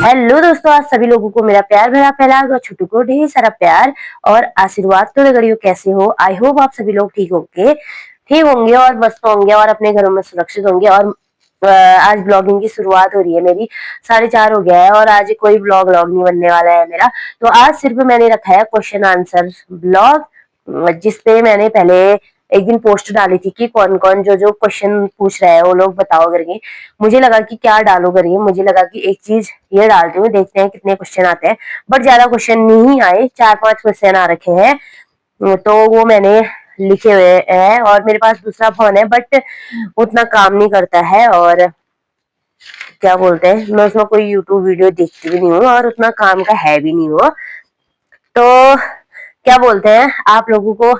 Hello दोस्तों, आज सभी लोगों को मेरा प्यार भरा फैलाव और छोटू को ढेर सारा प्यार और आशीर्वाद। तो लगड़ियों, कैसे हो? आई होप आप सभी लोग ठीक होंगे और मस्त होंगे और अपने घरों में सुरक्षित होंगे। और आज ब्लॉगिंग की शुरुआत हो रही है मेरी। 4:30 हो गया है और आज कोई ब्लॉग नहीं बनने वाला है मेरा। तो आज सिर्फ मैंने रखा है क्वेश्चन आंसर ब्लॉग, जिसपे मैंने पहले एक दिन पोस्ट डाली थी कि कौन कौन जो जो क्वेश्चन पूछ रहा है वो लोग बताओ करके। मुझे लगा कि क्या डालो करके, मुझे लगा कि एक चीज ये डालती हूँ, देखते हैं कितने क्वेश्चन आते हैं। बट ज्यादा क्वेश्चन नहीं आए, 4-5 क्वेश्चन आ रखे हैं। तो वो मैंने लिखे हुए हैं और मेरे पास दूसरा फोन है बट उतना काम नहीं करता है। और क्या बोलते हैं, मैं उसमें कोई यूट्यूब वीडियो देखती भी नहीं हूँ और उतना काम का है भी नहीं वो। तो क्या बोलते हैं, आप लोगों को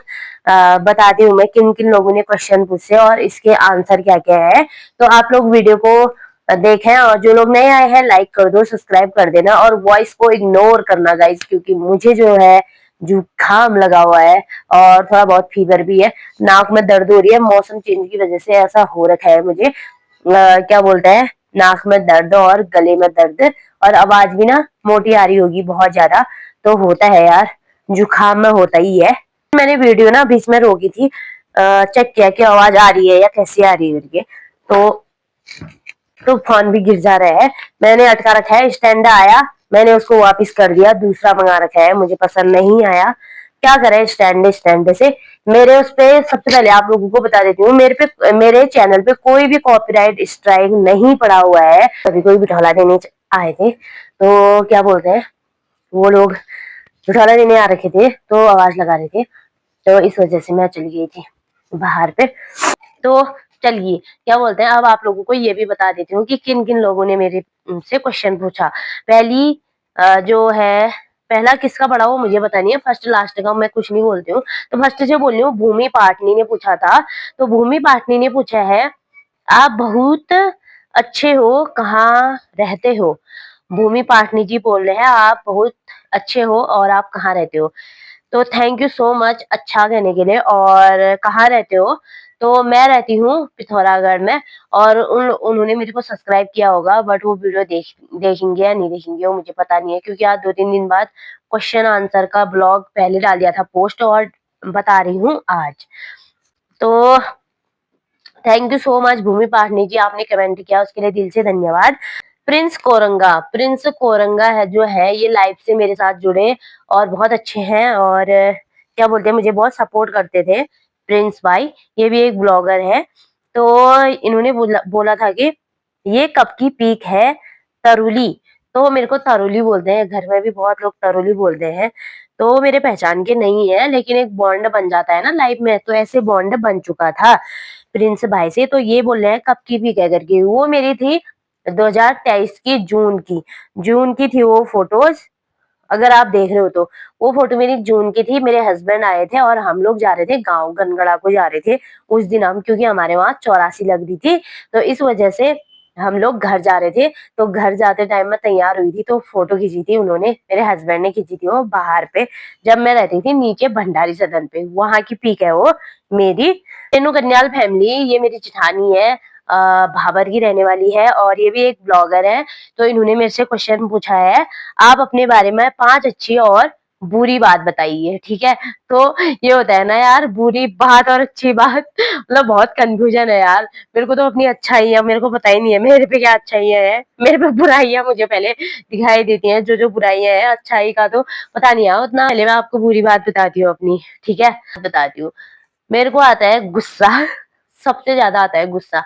बताती हूँ मैं किन किन लोगों ने क्वेश्चन पूछे और इसके आंसर क्या क्या है। तो आप लोग वीडियो को देखें और जो लोग नए आए हैं लाइक कर दो, सब्सक्राइब कर देना और वॉइस को इग्नोर करना गाइस, क्योंकि मुझे जो है जुकाम लगा हुआ है और थोड़ा बहुत फीवर भी है। नाक में दर्द हो रही है, मौसम चेंज की वजह से ऐसा हो रखा है मुझे। क्या बोलते हैं, नाक में दर्द और गले में दर्द और आवाज भी ना मोटी आ रही होगी बहुत ज्यादा। तो होता है यार, जुकाम में होता ही है। मैंने वीडियो ना बीच में रोकी थी, चेक किया कि आवाज आ रही है या कैसी आ रही है करके। तो फोन भी गिर जा रहा है। मैंने अटका रखा है, स्टैंड आया, मैंने उसको वापस कर दिया, दूसरा मंगा रखा है, मुझे पसंद नहीं आया। क्या करें स्टैंड स्टैंड से। मेरे उस पे सबसे पहले आप लोगों को बता देती हूँ, मेरे चैनल पे कोई भी कॉपीराइट स्ट्राइक नहीं पड़ा हुआ है। कभी कोई बिठौला देने आए थे तो क्या बोलते हैं, वो लोग बिठौला देने आ रखे थे तो आवाज लगा रहे थे, तो इस वजह से मैं चली गई थी बाहर पे। तो चलिए, क्या बोलते हैं, अब आप लोगों को ये भी बता देती हूँ कि किन किन लोगों ने मेरे से क्वेश्चन पूछा। पहली जो है, पहला किसका पढ़ा वो मुझे पता नहीं है, फर्स्ट लास्ट का मैं कुछ नहीं बोलती हूँ। तो फर्स्ट से बोल रही हूँ, भूमि पाटनी ने पूछा था। तो भूमि पाटनी ने पूछा है, आप बहुत अच्छे हो, कहाँ रहते हो? भूमि पाटनी जी बोल रहे हैं, आप बहुत अच्छे हो और आप कहाँ रहते हो? तो थैंक यू सो मच अच्छा कहने के लिए। और कहाँ रहते हो? तो मैं रहती हूँ पिथौरागढ़ में। और उन्होंने मेरे को सब्सक्राइब किया होगा बट वो वीडियो देखेंगे या नहीं देखेंगे वो मुझे पता नहीं है, क्योंकि आज 2-3 दिन बाद क्वेश्चन आंसर का ब्लॉग पहले डाल दिया था पोस्ट और बता रही हूँ आज। तो थैंक यू सो मच भूमि पाटनी जी, आपने कमेंट किया उसके लिए दिल से धन्यवाद। प्रिंस कोरंगा है जो है, ये लाइव से मेरे साथ जुड़े और बहुत अच्छे हैं और क्या बोलते हैं, मुझे बहुत सपोर्ट करते थे प्रिंस भाई। ये भी एक ब्लॉगर है। तो इन्होंने बोला था कि ये कब की पीक है तरुली। तो मेरे को तरुली बोलते हैं, घर में भी बहुत लोग तरुली बोलते हैं। तो मेरे पहचान के नहीं है, लेकिन एक बॉन्ड बन जाता है ना लाइफ में, तो ऐसे बॉन्ड बन चुका था प्रिंस भाई से। तो ये बोल रहे हैं कब की पीक है करके, वो मेरी थी 2023 की जून की थी वो फोटोज। अगर आप देख रहे हो तो वो फोटो मेरी जून की थी। मेरे हस्बैंड आए थे और हम लोग जा रहे थे गांव, गनगड़ा को जा रहे थे उस दिन हम, क्योंकि हमारे वहां 84 लग रही थी। तो इस वजह से हम लोग घर जा रहे थे। तो घर जाते टाइम मैं तैयार हुई थी तो फोटो खींची थी उन्होंने, मेरे हस्बैंड ने खींची थी वो बाहर पे, जब मैं रहती थी नीचे भंडारी सदन पे, वहां की पीक है वो मेरी। तेनू कन्याल फैमिली, ये मेरी जेठानी है, भाबर की रहने वाली है और ये भी एक ब्लॉगर है। तो इन्होंने मेरे से क्वेश्चन पूछा है, आप अपने बारे में 5 अच्छी और बुरी बात बताइए, ठीक है। तो ये होता है ना यार, बुरी बात और अच्छी बात मतलब बहुत कंफ्यूजन है यार। मेरे को तो अपनी अच्छाइयाँ मेरे को पता ही नहीं है मेरे पे क्या अच्छाइयाँ है, मेरे पे बुराइयां मुझे पहले दिखाई देती हैं। जो जो बुराइयां है, अच्छाई का तो पता नहीं है उतना। पहले मैं आपको बुरी बात बताती हूँ अपनी, ठीक है, बताती हूँ। मेरे को आता है गुस्सा सबसे ज्यादा आता है गुस्सा।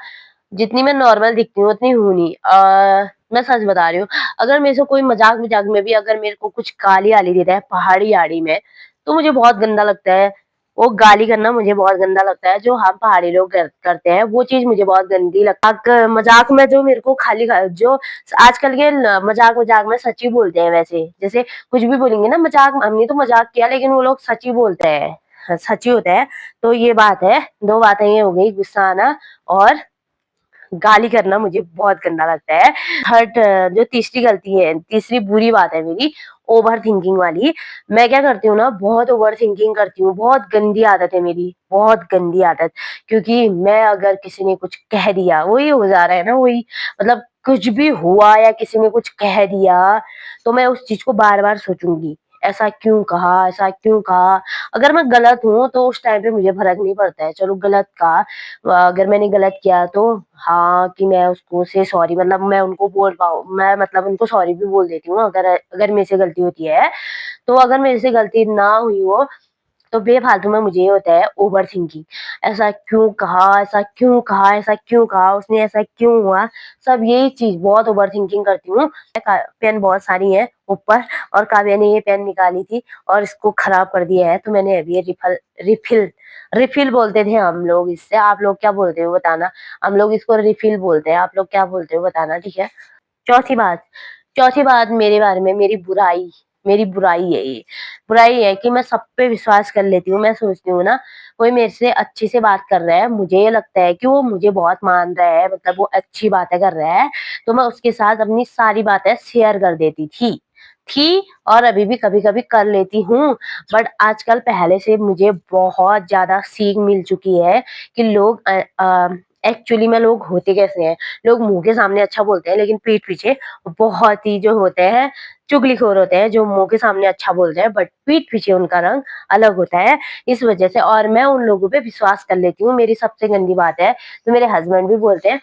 जितनी मैं नॉर्मल दिखती हूँ उतनी हूँ नहीं। मैं सच बता रही हूँ, अगर मेरे से कोई मजाक मजाक में भी अगर मेरे को कुछ गाली आली देता है पहाड़ी आड़ी में, तो मुझे बहुत गंदा लगता है। वो गाली करना मुझे बहुत गंदा लगता है, जो हम पहाड़ी लोग करते हैं वो चीज मुझे बहुत गंदी लगती है। मजाक में जो मेरे को खाली जो आजकल के मजाक मजाक में सच्ची बोलते हैं, वैसे जैसे कुछ भी बोलेंगे ना मजाक, हमने तो मजाक किया लेकिन वो लोग सच्ची बोलते हैं, सच्ची होता है। तो ये बात है, 2 बातें ये हो गई, गुस्सा आना और गाली करना मुझे बहुत गंदा लगता है। थर्ड, जो तीसरी गलती है, तीसरी बुरी बात है मेरी, ओवर थिंकिंग वाली। मैं क्या करती हूँ ना, बहुत ओवर थिंकिंग करती हूँ, बहुत गंदी आदत है मेरी, बहुत गंदी आदत। क्योंकि मैं अगर किसी ने कुछ कह दिया, वही हो जा रहा है ना, वही मतलब कुछ भी हुआ या किसी ने कुछ कह दिया तो मैं उस चीज को बार बार सोचूंगी, ऐसा क्यों कहा, ऐसा क्यों कहा। अगर मैं गलत हूँ तो उस टाइम पे मुझे फर्क नहीं पड़ता है, चलो गलत कहा, अगर मैंने गलत किया तो हाँ कि मैं उसको से सॉरी, मतलब मैं उनको बोल पाऊँ, मैं मतलब उनको सॉरी भी बोल देती हूँ अगर अगर मेरे से गलती होती है। तो अगर मेरे से गलती ना हुई हो तो बेफालतू में मुझे ये होता है ओवरथिंकिंग, ऐसा क्यों कहा, ऐसा क्यों कहा, ऐसा क्यों कहा, उसने ऐसा क्यों हुआ, सब यही चीज बहुत ओवरथिंकिंग करती हूँ। पेन बहुत सारी है ऊपर, और काव्या ने ये पेन निकाली थी और इसको खराब कर दिया है, तो मैंने अभी ये रिफिल रिफिल रिफिल बोलते थे हम लोग इससे, आप लोग क्या बोलते हो बताना। हम लोग इसको रिफिल बोलते हैं, आप लोग क्या बोलते हो बताना, ठीक है। चौथी बात, चौथी बात मेरे बारे में, मेरी बुराई है ये। बुराई है कि मैं सब पे विश्वास कर लेती हूँ। मैं सोचती हूँ ना, कोई मेरे से अच्छे से बात कर रहा है, मुझे ये लगता है कि वो मुझे बहुत मान रहा है, मतलब वो अच्छी बातें कर रहा है, तो मैं उसके साथ अपनी सारी बातें शेयर कर देती थी और अभी भी कभी-कभी कर लेती हूँ। बट आजकल पहले से मुझे बहुत ज़्यादा सीख मिल चुकी है कि लोग एक्चुअली में लोग होते कैसे हैं। लोग मुँह के सामने अच्छा बोलते हैं लेकिन पीठ पीछे बहुत ही जो होते हैं चुगलीखोर होते हैं, जो मुँह के सामने अच्छा बोलते हैं बट पीठ पीछे उनका रंग अलग होता है। इस वजह से और मैं उन लोगों पे विश्वास कर लेती हूँ। मेरी सबसे गंदी बात है, तो मेरे हस्बैंड भी बोलते हैं,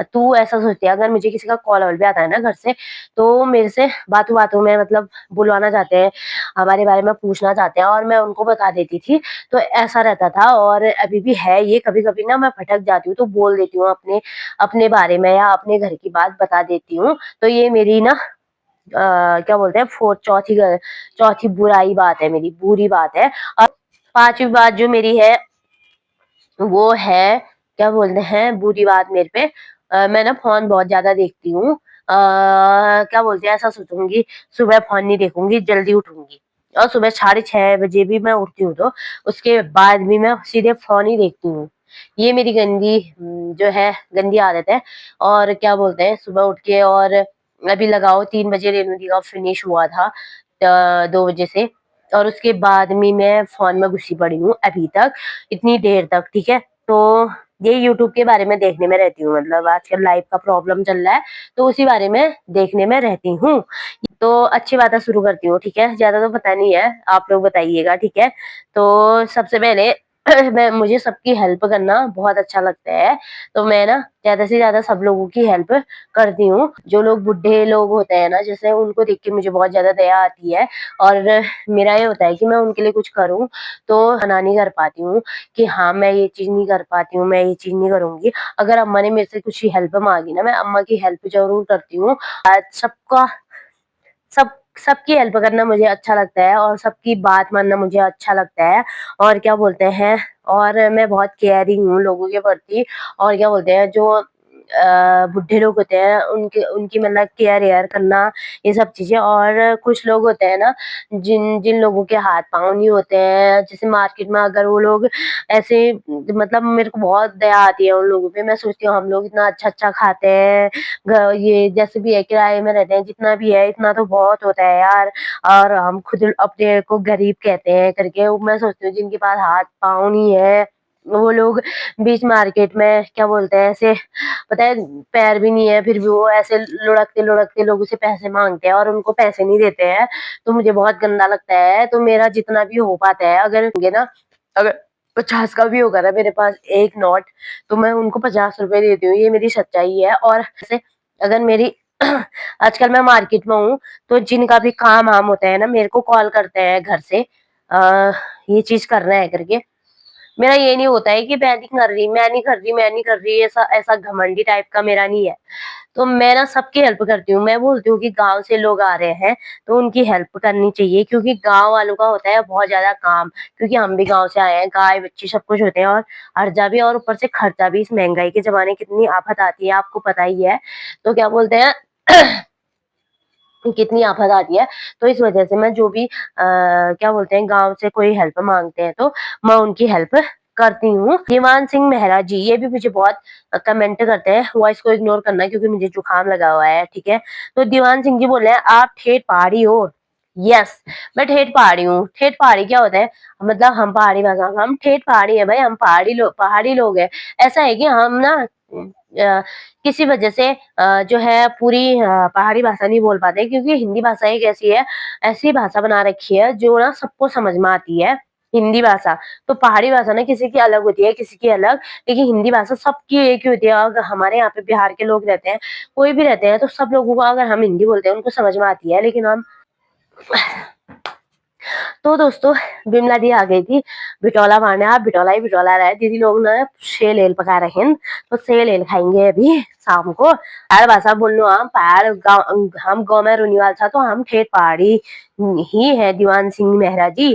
तू ऐसा सोचती है, अगर मुझे किसी का कॉल वॉल भी आता है ना घर से, तो मेरे से बातों-बातों में मतलब बुलवाना चाहते हैं, हमारे बारे में पूछना चाहते हैं और मैं उनको बता देती थी। तो ऐसा रहता था और अभी भी है ये, कभी-कभी ना मैं भटक जाती हूँ तो बोल देती हूँ अपने अपने बारे में या अपने घर की बात बता देती हूँ। तो ये मेरी ना क्या बोलते हैं चौथी बुराई बात है, मेरी बुरी बात है। और 5वीं बात जो मेरी है वो है, क्या बोलते हैं, बुरी बात मेरे पे, मैं ना फ़ोन बहुत ज़्यादा देखती हूँ। क्या बोलते हैं, ऐसा सोचूँगी सुबह फ़ोन नहीं देखूँगी, जल्दी उठूँगी और सुबह साढ़े 6 बजे भी मैं उठती हूँ तो उसके बाद भी मैं सीधे फ़ोन ही देखती हूँ। ये मेरी गंदी जो है गंदी आदत है। और क्या बोलते हैं, सुबह उठ के और अभी लगाओ 3 बजे रेणु दी का फिनिश हुआ था 2 बजे से, और उसके बाद में मैं फ़ोन में घुसी पड़ी हूँ अभी तक, इतनी देर तक, ठीक है। तो ये यूट्यूब के बारे में देखने में रहती हूँ, मतलब आजकल लाइफ का प्रॉब्लम चल रहा है तो उसी बारे में देखने में रहती हूँ। तो अच्छी बातें शुरू करती हूँ, ठीक है, ज्यादा तो पता नहीं है, आप लोग बताइएगा, ठीक है। तो सबसे पहले मैं मुझे सबकी हेल्प करना बहुत अच्छा लगता है, तो मैं ना ज्यादा से ज्यादा सब लोगों की हेल्प करती हूँ। जो लोग बुढ़े लोग होते हैं ना, जैसे उनको देख के मुझे बहुत ज्यादा दया आती है और मेरा ये होता है कि मैं उनके लिए कुछ करूँ तो मना नहीं कर पाती हूँ कि हाँ मैं ये चीज नहीं कर पाती हूँ, मैं ये चीज नहीं करूंगी। अगर अम्मा ने मेरे से कुछ हेल्प मांगी ना, मैं अम्मा की हेल्प जरूर करती हूँ। आज सबका सब सबकी हेल्प करना मुझे अच्छा लगता है और सबकी बात मानना मुझे अच्छा लगता है। और क्या बोलते हैं, और मैं बहुत केयरिंग हूँ लोगों के प्रति। और क्या बोलते हैं, जो बुड्ढे लोग होते हैं उनके उनकी मतलब केयर वेयर करना, ये सब चीज़ें। और कुछ लोग होते हैं ना, जिन जिन लोगों के हाथ-पाँव नहीं होते हैं, जैसे मार्केट में अगर वो लोग ऐसे, मतलब मेरे को बहुत दया आती है उन लोगों पे। मैं सोचती हूँ हम लोग इतना अच्छा-अच्छा खाते हैं, ये जैसे भी है किराए में रहते हैं, जितना भी है इतना तो बहुत होता है यार, और हम खुद अपने को गरीब कहते हैं करके। मैं सोचती हूँ जिनके पास हाथ पाँव नहीं है, वो लोग बीच मार्केट में क्या बोलते हैं ऐसे, पता है पैर भी नहीं है फिर भी वो ऐसे लुढ़कते लुढ़कते लोगों से पैसे मांगते हैं और उनको पैसे नहीं देते हैं। तो मुझे बहुत गंदा लगता है। तो मेरा जितना भी हो पाता है, अगर होंगे ना, अगर 50 का भी होगा ना मेरे पास एक नोट, तो मैं उनको 50 रुपए देती हूँ, ये मेरी सच्चाई है। और ऐसे अगर मेरी आजकल मैं मार्केट में हूँ, तो जिनका भी काम-वाम होता है ना, मेरे को कॉल करते हैं घर से, अ, ये चीज़ करना है करके। मेरा ये नहीं होता है कि मैं नहीं कर रही, मैं नहीं कर रही, मैं नहीं कर रही, ऐसा ऐसा घमंडी टाइप का मेरा नहीं है। तो मैं ना सबकी हेल्प करती हूँ। मैं बोलती हूँ कि गाँव से लोग आ रहे हैं, तो उनकी हेल्प करनी चाहिए, क्योंकि गाँव वालों का होता है बहुत ज़्यादा काम, क्योंकि हम भी गाँव से आए हैं, गाय, बच्चे सब कुछ होते हैं और हर्जा भी, और ऊपर से खर्चा भी। इस महँगाई के ज़माने कितनी आफ़त आती है, आपको पता ही है। तो क्या बोलते हैं कितनी आफ़त आती है, तो इस वज़ह से मैं जो भी क्या बोलते हैं, गाँव से कोई हेल्प माँगते हैं, तो मैं उनकी हेल्प करती हूँ। दीवान सिंह मेहरा जी, ये भी मुझे बहुत कमेंट करते हैं, वॉइस को इग्नोर करना क्योंकि मुझे जुकाम लगा हुआ है, ठीक है। तो दीवान सिंह जी बोल रहे हैं, आप ठेठ पहाड़ी हो? यस, मैं ठेठ पहाड़ी हूँ। ठेठ पहाड़ी क्या होता है? मतलब हम पहाड़ी भाषा, हम ठेठ पहाड़ी हैं भाई, हम पहाड़ी लोग हैं। ऐसा है कि हम ना किसी वजह से जो है पूरी पहाड़ी भाषा नहीं बोल पाते, क्योंकि हिंदी भाषा एक ऐसी भाषा बना रखी है जो ना सबको समझ में आती है। हिंदी भाषा तो पहाड़ी भाषा ना किसी की अलग होती है, किसी की अलग, लेकिन हिंदी भाषा सबकी एक ही होती है। अगर हमारे यहाँ पे बिहार के लोग रहते हैं, कोई भी रहते हैं, तो सब लोगों को अगर हम हिंदी बोलते हैं उनको समझ में आती है, लेकिन हम तो दोस्तों बिमला दी आ गई थी बिटौला मारने। आप बिटौला ही बिटौला रहे, दीदी लोग ना सेल एल पका रहे हैं, तो सेल एल खाएंगे अभी शाम को। पहाड़ भाषा बोल लो, हम पहाड़ गाँव, हम गाँव में रुनिवाल था, तो हम ठेठ पहाड़ी ही है दीवान सिंह मेहरा जी।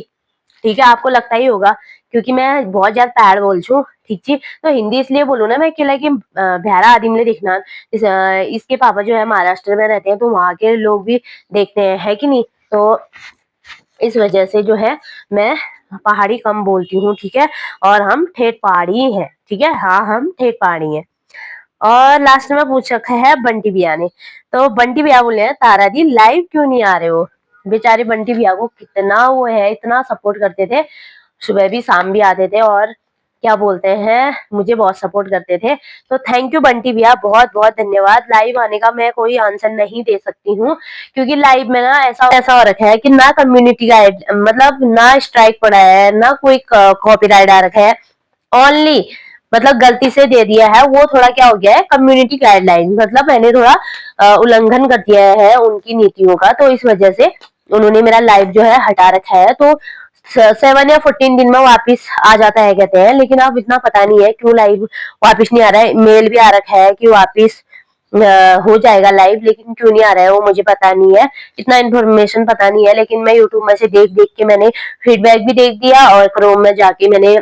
ठीक है, आपको लगता ही होगा क्योंकि मैं बहुत ज्यादा पहाड़ बोल छू। ठीक जी, तो हिंदी इसलिए बोलूँ ना मैं कि बिहारा आदिमले देखना इसके पापा जो है महाराष्ट्र में रहते हैं, तो वहाँ के लोग भी देखते हैं, है कि नहीं। तो इस वजह से जो है मैं पहाड़ी कम बोलती हूँ, ठीक है। और हम ठेठ पहाड़ी हैं, ठीक है, हाँ हम ठेठ पहाड़ी हैं। और लास्ट में पूछ रखा है बंटी भैया ने, तो बंटी भैया बोले हैं तारा दी लाइव क्यों नहीं आ रहे हो। बेचारे बंटी भैया को कितना वो है, इतना सपोर्ट करते थे, सुबह भी शाम भी आते थे, और क्या बोलते हैं मुझे बहुत सपोर्ट करते थे। तो थैंक यू बंटी भैया, बहुत बहुत धन्यवाद। लाइव आने का मैं कोई आंसर नहीं दे सकती हूँ, क्योंकि लाइव में ना ऐसा ऐसा हो रखा है कि ना कम्युनिटी गाइड, मतलब ना स्ट्राइक पड़ा है, ना कोई कॉपीराइट आ रखा है। ओनली मतलब गलती से दे दिया है, वो थोड़ा क्या हो गया है कम्युनिटी गाइडलाइन, मतलब मैंने थोड़ा उल्लंघन कर दिया है उनकी नीतियों का, तो इस वजह से उन्होंने मेरा लाइव जो है हटा रखा है। तो 7 या 14 दिन में वापिस आ जाता है कहते हैं, लेकिन अब इतना पता नहीं है क्यों लाइव वापिस नहीं आ रहा है। मेल भी आ रखा है कि वापिस हो जाएगा लाइव, लेकिन क्यों नहीं आ रहा है वो मुझे पता नहीं है, इतना इन्फॉर्मेशन पता नहीं है। लेकिन मैं यूट्यूब में से देख देख के मैंने फीडबैक भी देख दिया, और क्रोम में जाके मैंने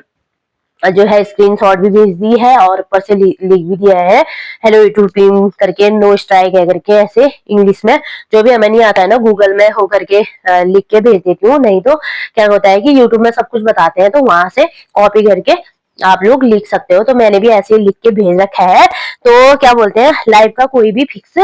जो है स्क्रीनशॉट भी भेज दी है, और ऊपर से लिख भी दिया है हेलो यूट्यूब टीम करके, नो स्ट्राइक है करके, ऐसे इंग्लिश में। जो भी हमें नहीं आता है ना गूगल में हो करके लिख के भेज देती हूँ, नहीं तो क्या होता है कि यूट्यूब में सब कुछ बताते हैं, तो वहां से कॉपी करके आप लोग लिख सकते हो। तो मैंने भी ऐसे लिख के भेज रखा है। तो क्या बोलते हैं लाइव का कोई भी फिक्स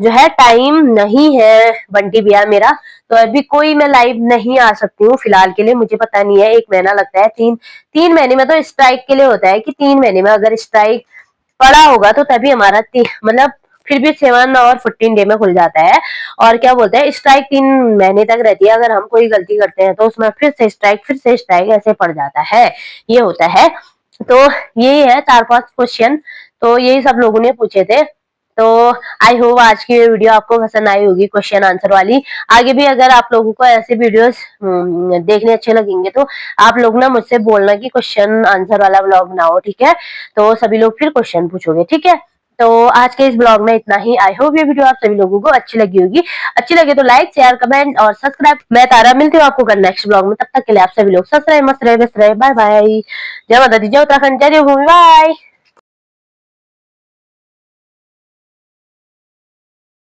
जो है टाइम नहीं है बंटी भैया मेरा, तो अभी कोई मैं लाइव नहीं आ सकती हूँ फिलहाल के लिए। मुझे पता नहीं है, 1 महीना लगता है, 3 महीने में तो स्ट्राइक के लिए होता है कि 3 महीने में अगर स्ट्राइक पड़ा होगा तो तभी हमारा मतलब फिर भी 7 और 14 डे में खुल जाता है। और क्या बोलते हैं स्ट्राइक 3 महीने तक रहती है, अगर हम कोई गलती करते हैं तो उसमें फिर से स्ट्राइक ऐसे पड़ जाता है, ये होता है। तो यही है 4-5 क्वेश्चन, तो यही सब लोगों ने पूछे थे। तो आई होप आज की वीडियो आपको पसंद आई होगी, क्वेश्चन आंसर वाली। आगे भी अगर आप लोगों को ऐसे वीडियोस देखने अच्छे लगेंगे, तो आप लोग ना मुझसे बोलना कि क्वेश्चन आंसर वाला ब्लॉग बनाओ, ठीक है। तो सभी लोग फिर क्वेश्चन पूछोगे, ठीक है। तो आज के इस ब्लॉग में इतना ही। आई होप ये वीडियो आप सभी लोगों को अच्छी लगी होगी। अच्छी लगे तो लाइक शेयर कमेंट और सब्सक्राइब। मैं तारा, मिलती हूँ आपको कल नेक्स्ट ब्लॉग में, तब तक के लिए आप सभी लोग स्वस्थ रहे, मस्त रहे, व्यस्त रहे। Bye bye. जय माता दी, जय उत्तराखंड, जय देवभूमि, बाय।